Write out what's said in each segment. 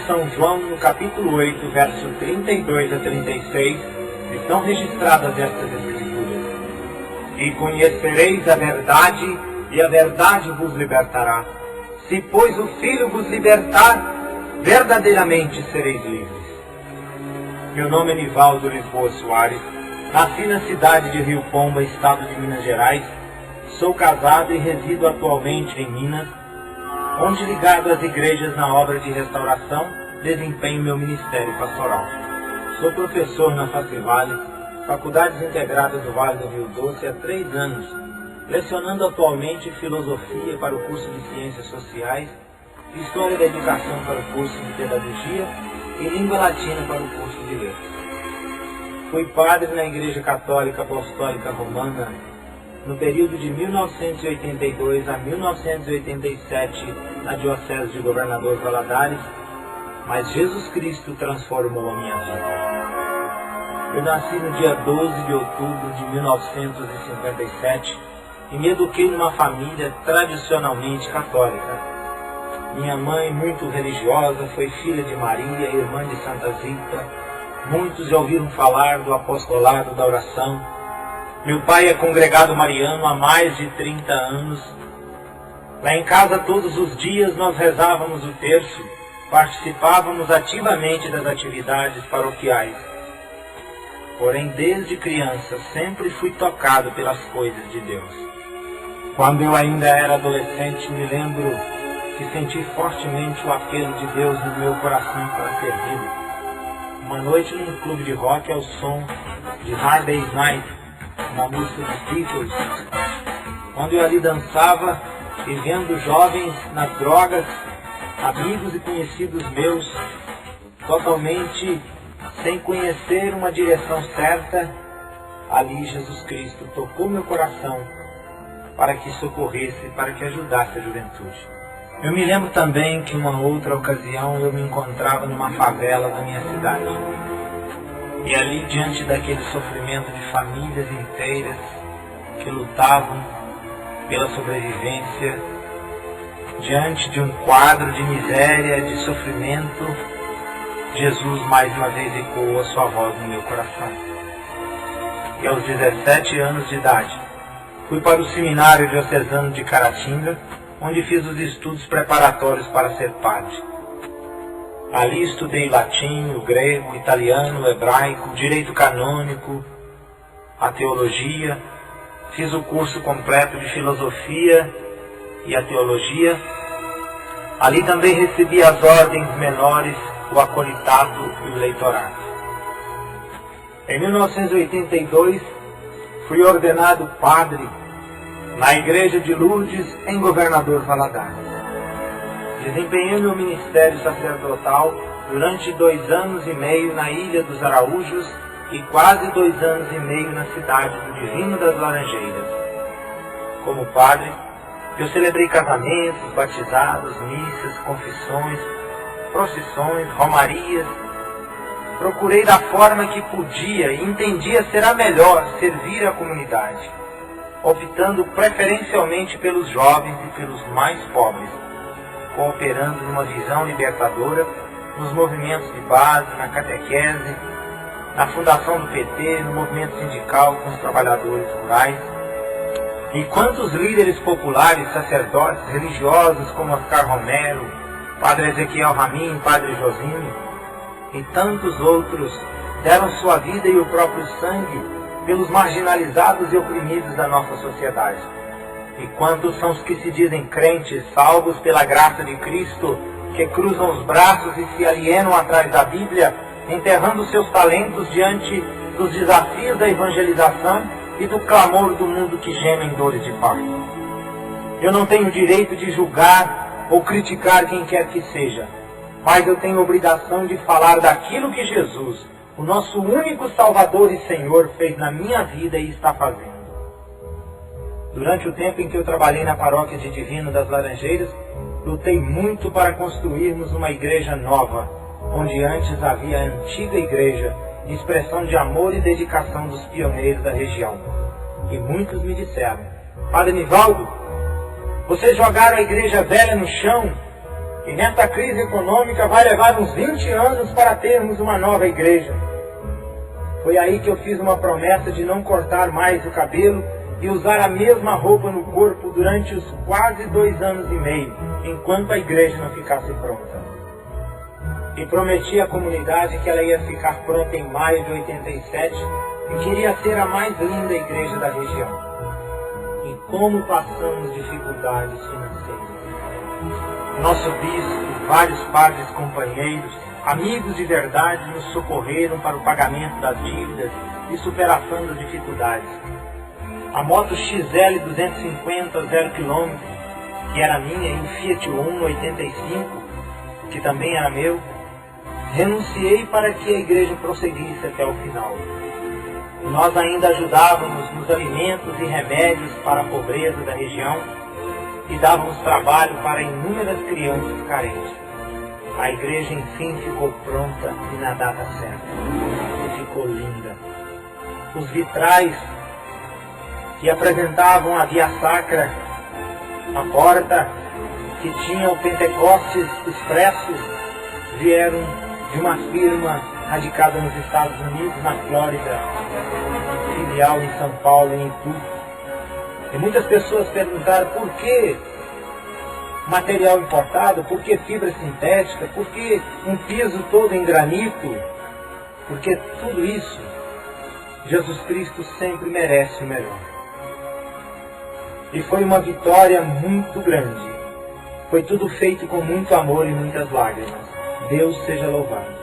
São João, no capítulo 8, verso 32 a 36, estão registradas estas escrituras. E conhecereis a verdade, e a verdade vos libertará. Se, pois, o Filho vos libertar, verdadeiramente sereis livres. Meu nome é Nivaldo Lisboa Soares. Nasci na cidade de Rio Pomba, estado de Minas Gerais. Sou casado e resido atualmente em Minas, onde, ligado às igrejas na obra de restauração, desempenho meu ministério pastoral. Sou professor na Facevale, Faculdades Integradas do Vale do Rio Doce, há 3 anos, lecionando atualmente filosofia para o curso de Ciências Sociais, História da Educação para o curso de Pedagogia e Língua Latina para o curso de Letras. Fui padre na Igreja Católica Apostólica Romana no período de 1982 a 1987 na Diocese de Governador Valadares, mas Jesus Cristo transformou a minha vida. Eu nasci no dia 12 de outubro de 1957 e me eduquei numa família tradicionalmente católica. Minha mãe, muito religiosa, foi filha de Maria, irmã de Santa Zita. Muitos já ouviram falar do apostolado da oração. Meu pai é congregado mariano há mais de 30 anos. Lá em casa, todos os dias, nós rezávamos o terço, participávamos ativamente das atividades paroquiais. Porém, desde criança, sempre fui tocado pelas coisas de Deus. Quando eu ainda era adolescente, me lembro que senti fortemente o apelo de Deus no meu coração para servi-lo. Uma noite num clube de rock ao som de Hard Day's Night, uma música dos Beatles, onde eu ali dançava e vendo jovens nas drogas, amigos e conhecidos meus, totalmente sem conhecer uma direção certa, ali Jesus Cristo tocou meu coração para que socorresse, para que ajudasse a juventude. Eu me lembro também que uma outra ocasião eu me encontrava numa favela da minha cidade. E ali, diante daquele sofrimento de famílias inteiras que lutavam pela sobrevivência, diante de um quadro de miséria, de sofrimento, Jesus mais uma vez ecoou a sua voz no meu coração. E aos 17 anos de idade, fui para o seminário diocesano de Caratinga, onde fiz os estudos preparatórios para ser padre. Ali estudei latim, o grego, o italiano, o hebraico, o direito canônico, a teologia, fiz o curso completo de filosofia e a teologia. Ali também recebi as ordens menores, o acolitato e o leitorato. Em 1982, fui ordenado padre na igreja de Lourdes, em Governador Valadares. Desempenhei meu ministério sacerdotal durante 2 anos e meio na Ilha dos Araújos e quase 2 anos e meio na cidade do Divino das Laranjeiras. Como padre, eu celebrei casamentos, batizados, missas, confissões, procissões, romarias. Procurei da forma que podia e entendia ser a melhor servir a comunidade, optando preferencialmente pelos jovens e pelos mais pobres, cooperando numa visão libertadora nos movimentos de base, na catequese, na fundação do PT, no movimento sindical com os trabalhadores rurais. E quantos líderes populares, sacerdotes, religiosos como Oscar Romero, Padre Ezequiel Ramin, Padre Josino e tantos outros deram sua vida e o próprio sangue pelos marginalizados e oprimidos da nossa sociedade. E quantos são os que se dizem crentes, salvos pela graça de Cristo, que cruzam os braços e se alienam atrás da Bíblia, enterrando seus talentos diante dos desafios da evangelização e do clamor do mundo que geme em dores de parto. Eu não tenho direito de julgar ou criticar quem quer que seja, mas eu tenho a obrigação de falar daquilo que Jesus, o nosso único Salvador e Senhor, fez na minha vida e está fazendo. Durante o tempo em que eu trabalhei na paróquia de Divino das Laranjeiras, lutei muito para construirmos uma igreja nova, onde antes havia a antiga igreja, expressão de amor e dedicação dos pioneiros da região. E muitos me disseram: Padre Nivaldo, vocês jogaram a igreja velha no chão E nessa crise econômica vai levar uns 20 anos para termos uma nova igreja. Foi aí que eu fiz uma promessa de não cortar mais o cabelo e usar a mesma roupa no corpo durante os quase 2 anos e meio, enquanto a igreja não ficasse pronta. E prometi à comunidade que ela ia ficar pronta em maio de 87 e queria ser a mais linda igreja da região. E como passamos dificuldades financeiras. Nosso bispo, vários padres companheiros, amigos de verdade nos socorreram para o pagamento das dívidas e superação das dificuldades. A moto XL 250 0 km, que era minha, e o Fiat Uno 85, que também era meu, renunciei para que a igreja prosseguisse até o final. Nós ainda ajudávamos nos alimentos e remédios para a pobreza da região e dávamos trabalho para inúmeras crianças carentes. A igreja enfim ficou pronta e na data certa. E ficou linda. Os vitrais que apresentavam a Via Sacra, a porta que tinha o Pentecostes Expresso, vieram de uma firma radicada nos Estados Unidos, na Flórida, filial em São Paulo e em Itu. E muitas pessoas perguntaram por que material importado, por que fibra sintética, por que um piso todo em granito, porque tudo isso, Jesus Cristo sempre merece o melhor. E foi uma vitória muito grande. Foi tudo feito com muito amor e muitas lágrimas. Deus seja louvado.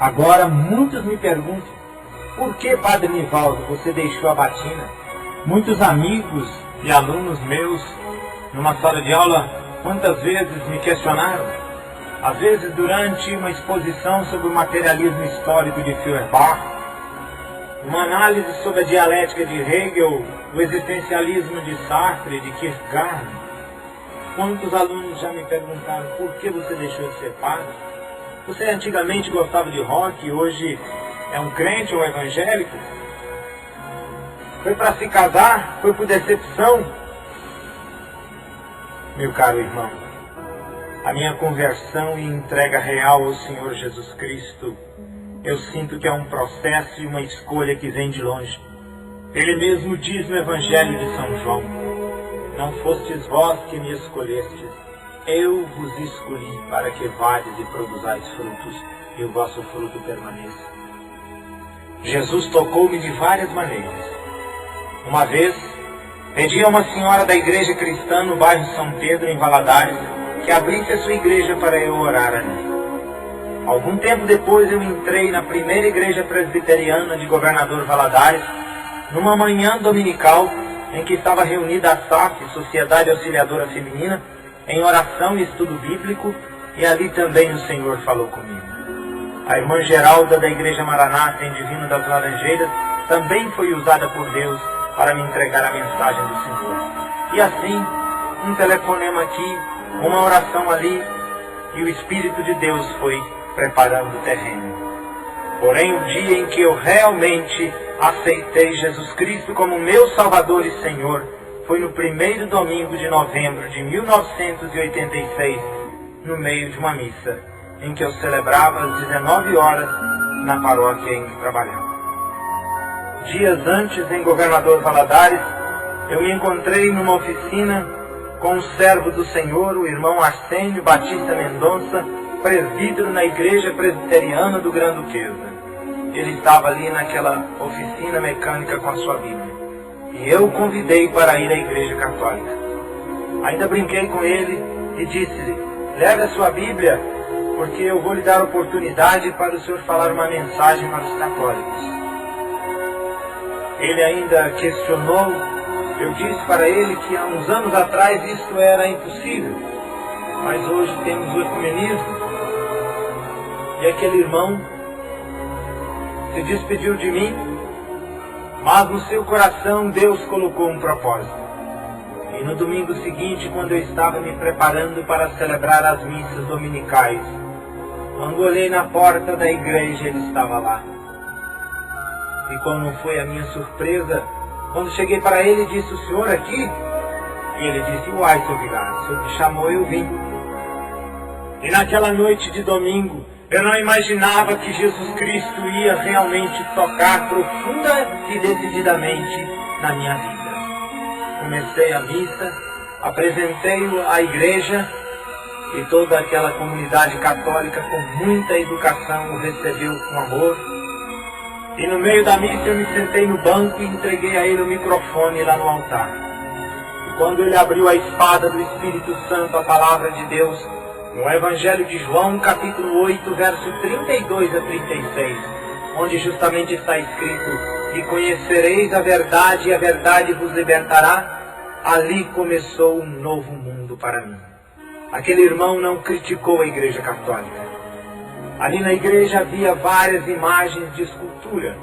Agora muitos me perguntam, por que, Padre Nivaldo, você deixou a batina? Muitos amigos e alunos meus, numa sala de aula, quantas vezes me questionaram. Às vezes durante uma exposição sobre o materialismo histórico de Feuerbach, uma análise sobre a dialética de Hegel, o existencialismo de Sartre, de Kierkegaard. Quantos alunos já me perguntaram por que você deixou de ser padre? Você antigamente gostava de rock e hoje é um crente ou evangélico? Foi para se casar? Foi por decepção? Meu caro irmão, a minha conversão e entrega real ao Senhor Jesus Cristo, eu sinto que é um processo e uma escolha que vem de longe. Ele mesmo diz no Evangelho de São João, não fostes vós que me escolhestes, eu vos escolhi para que vades e produzais frutos, e o vosso fruto permaneça. Jesus tocou-me de várias maneiras. Uma vez, pedi a uma senhora da igreja cristã no bairro São Pedro, em Valadares, que abrisse a sua igreja para eu orar ali. Algum tempo depois eu entrei na primeira igreja presbiteriana de Governador Valadares, numa manhã dominical em que estava reunida a SAF, Sociedade Auxiliadora Feminina, em oração e estudo bíblico, e ali também o Senhor falou comigo. A irmã Geralda da Igreja Maranata em Divino das Laranjeiras também foi usada por Deus para me entregar a mensagem do Senhor. E assim, um telefonema aqui, uma oração ali, e o Espírito de Deus foi preparando o terreno. Porém, o dia em que eu realmente aceitei Jesus Cristo como meu Salvador e Senhor foi no primeiro domingo de novembro de 1986, no meio de uma missa, em que eu celebrava às 19 horas na paróquia em que trabalhava. Dias antes, em Governador Valadares, eu me encontrei numa oficina com um servo do Senhor, o irmão Arsênio Batista Mendonça, presbítero na Igreja Presbiteriana do Gran Duquesa. Ele estava ali naquela oficina mecânica com a sua Bíblia. E eu o convidei para ir à Igreja Católica. Ainda brinquei com ele e disse-lhe, leve a sua Bíblia, porque eu vou lhe dar oportunidade para o senhor falar uma mensagem para os católicos. Ele ainda questionou. Eu disse para ele que há uns anos atrás isto era impossível, mas hoje temos o ecumenismo. E aquele irmão se despediu de mim, mas no seu coração Deus colocou um propósito. E no domingo seguinte, quando eu estava me preparando para celebrar as missas dominicais, quando olhei na porta da igreja, ele estava lá. E como não foi a minha surpresa, quando cheguei para ele e disse, o senhor aqui? E ele disse, uai, seu vigário, o senhor me chamou, eu vim. E naquela noite de domingo, eu não imaginava que Jesus Cristo ia realmente tocar profunda e decididamente na minha vida. Comecei a missa, apresentei-o à igreja e toda aquela comunidade católica com muita educação o recebeu com amor. E no meio da missa eu me sentei no banco e entreguei a ele o microfone lá no altar. E quando ele abriu a espada do Espírito Santo, a palavra de Deus, no Evangelho de João, capítulo 8, verso 32 a 36, onde justamente está escrito: e conhecereis a verdade, e a verdade vos libertará. Ali começou um novo mundo para mim. Aquele irmão não criticou a Igreja Católica. Ali na igreja havia várias imagens de escultura,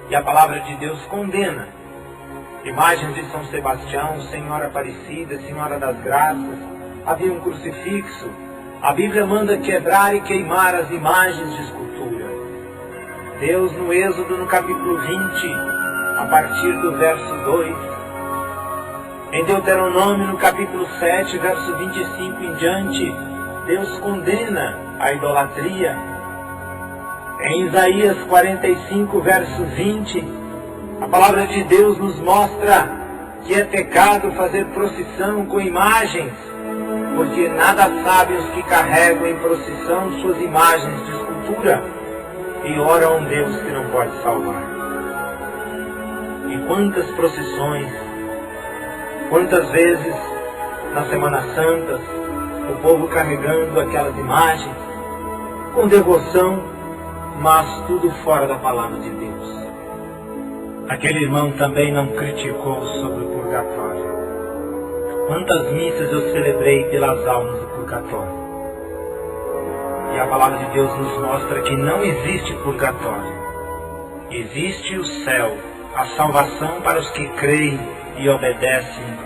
e a palavra de Deus condena. Imagens de São Sebastião, Senhora Aparecida, Senhora das Graças, havia um crucifixo. A Bíblia manda quebrar e queimar as imagens de escultura. Deus, no Êxodo, no capítulo 20, a partir do verso 2, em Deuteronômio, no capítulo 7, verso 25 em diante, Deus condena a idolatria. Em Isaías 45, verso 20, a palavra de Deus nos mostra que é pecado fazer procissão com imagens, porque nada sabem os que carregam em procissão suas imagens de escultura e oram a um Deus que não pode salvar. E quantas procissões, quantas vezes nas Semanas Santas, o povo carregando aquelas imagens, com devoção, mas tudo fora da palavra de Deus. Aquele irmão também não criticou sobre o purgatório. Quantas missas eu celebrei pelas almas do purgatório. E a palavra de Deus nos mostra que não existe purgatório. Existe o céu, a salvação para os que creem e obedecem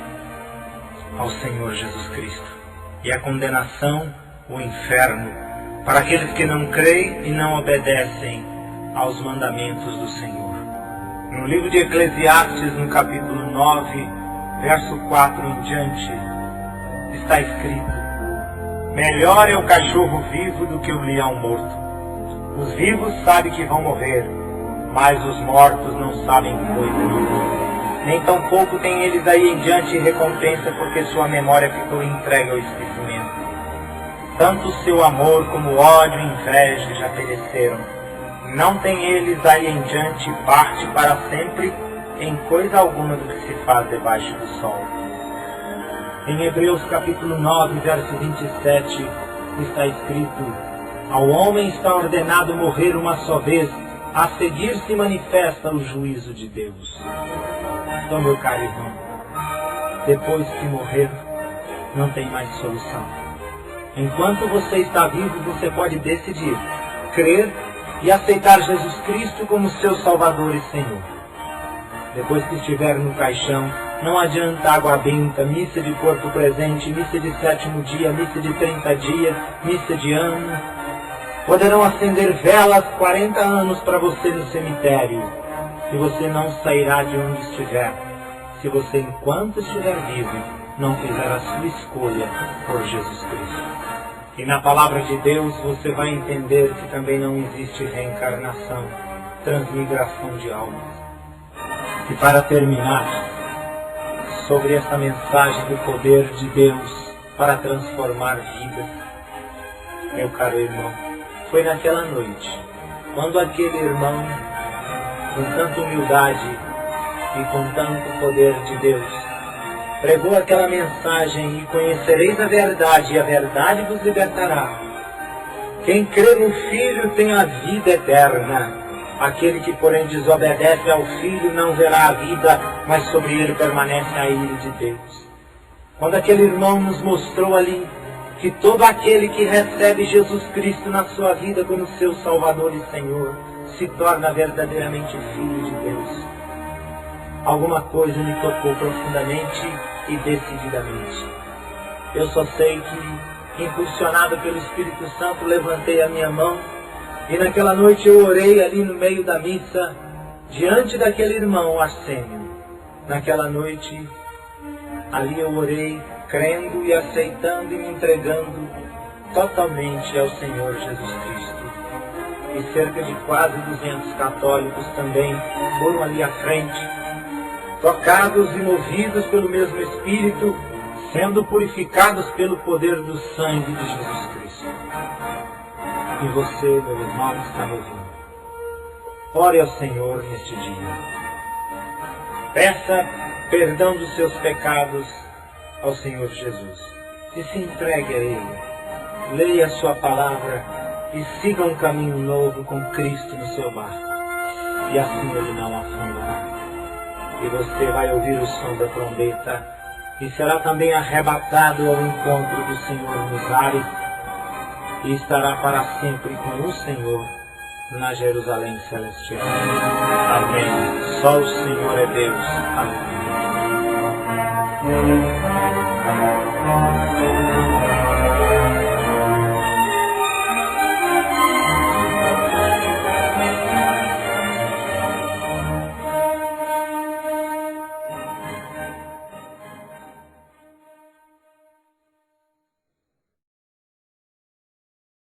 ao Senhor Jesus Cristo. E a condenação, o inferno, para aqueles que não creem e não obedecem aos mandamentos do Senhor. No livro de Eclesiastes, no capítulo 9, verso 4 em diante, está escrito: melhor é o cachorro vivo do que o leão morto. Os vivos sabem que vão morrer, mas os mortos não sabem coisa nenhuma. Nem tampouco tem eles aí em diante recompensa, porque sua memória ficou entregue ao esquecimento. Tanto seu amor como ódio e inveja já pereceram. Não tem eles aí em diante parte para sempre em coisa alguma do que se faz debaixo do sol. Em Hebreus capítulo 9, verso 27, está escrito: ao homem está ordenado morrer uma só vez, a seguir se manifesta o juízo de Deus. Então, meu caro irmão, depois que morrer, não tem mais solução. Enquanto você está vivo, você pode decidir crer e aceitar Jesus Cristo como seu Salvador e Senhor. Depois que estiver no caixão, não adianta água benta, missa de corpo presente, missa de 7º dia, missa de 30 dias, missa de ano. Poderão acender velas 40 anos para você no cemitério, e você não sairá de onde estiver, se você, enquanto estiver vivo, não fizer a sua escolha por Jesus Cristo. E na palavra de Deus você vai entender que também não existe reencarnação, transmigração de almas. E para terminar, sobre essa mensagem do poder de Deus para transformar vidas, meu caro irmão, foi naquela noite, quando aquele irmão, com tanta humildade e com tanto poder de Deus, pregou aquela mensagem: e conhecereis a verdade, e a verdade vos libertará. Quem crê no Filho tem a vida eterna. Aquele que, porém, desobedece ao Filho não verá a vida, mas sobre ele permanece a ira de Deus. Quando aquele irmão nos mostrou ali que todo aquele que recebe Jesus Cristo na sua vida como seu Salvador e Senhor se torna verdadeiramente filho de Deus, alguma coisa me tocou profundamente e decididamente. Eu só sei que, impulsionado pelo Espírito Santo, levantei a minha mão e naquela noite eu orei ali no meio da missa, diante daquele irmão Arsênio. Naquela noite, ali eu orei, crendo e aceitando e me entregando totalmente ao Senhor Jesus Cristo. E cerca de quase 200 católicos também foram ali à frente, tocados e movidos pelo mesmo Espírito, sendo purificados pelo poder do sangue de Jesus Cristo. E você, meu irmão, está me ouvindo. Ore ao Senhor neste dia. Peça perdão dos seus pecados ao Senhor Jesus. E se entregue a Ele. Leia a sua palavra e siga um caminho novo com Cristo no seu barco. E assim Ele não afundará. E você vai ouvir o som da trombeta e será também arrebatado ao encontro do Senhor nos ares e estará para sempre com o Senhor na Jerusalém Celestial. Amém. Só o Senhor é Deus. Amém.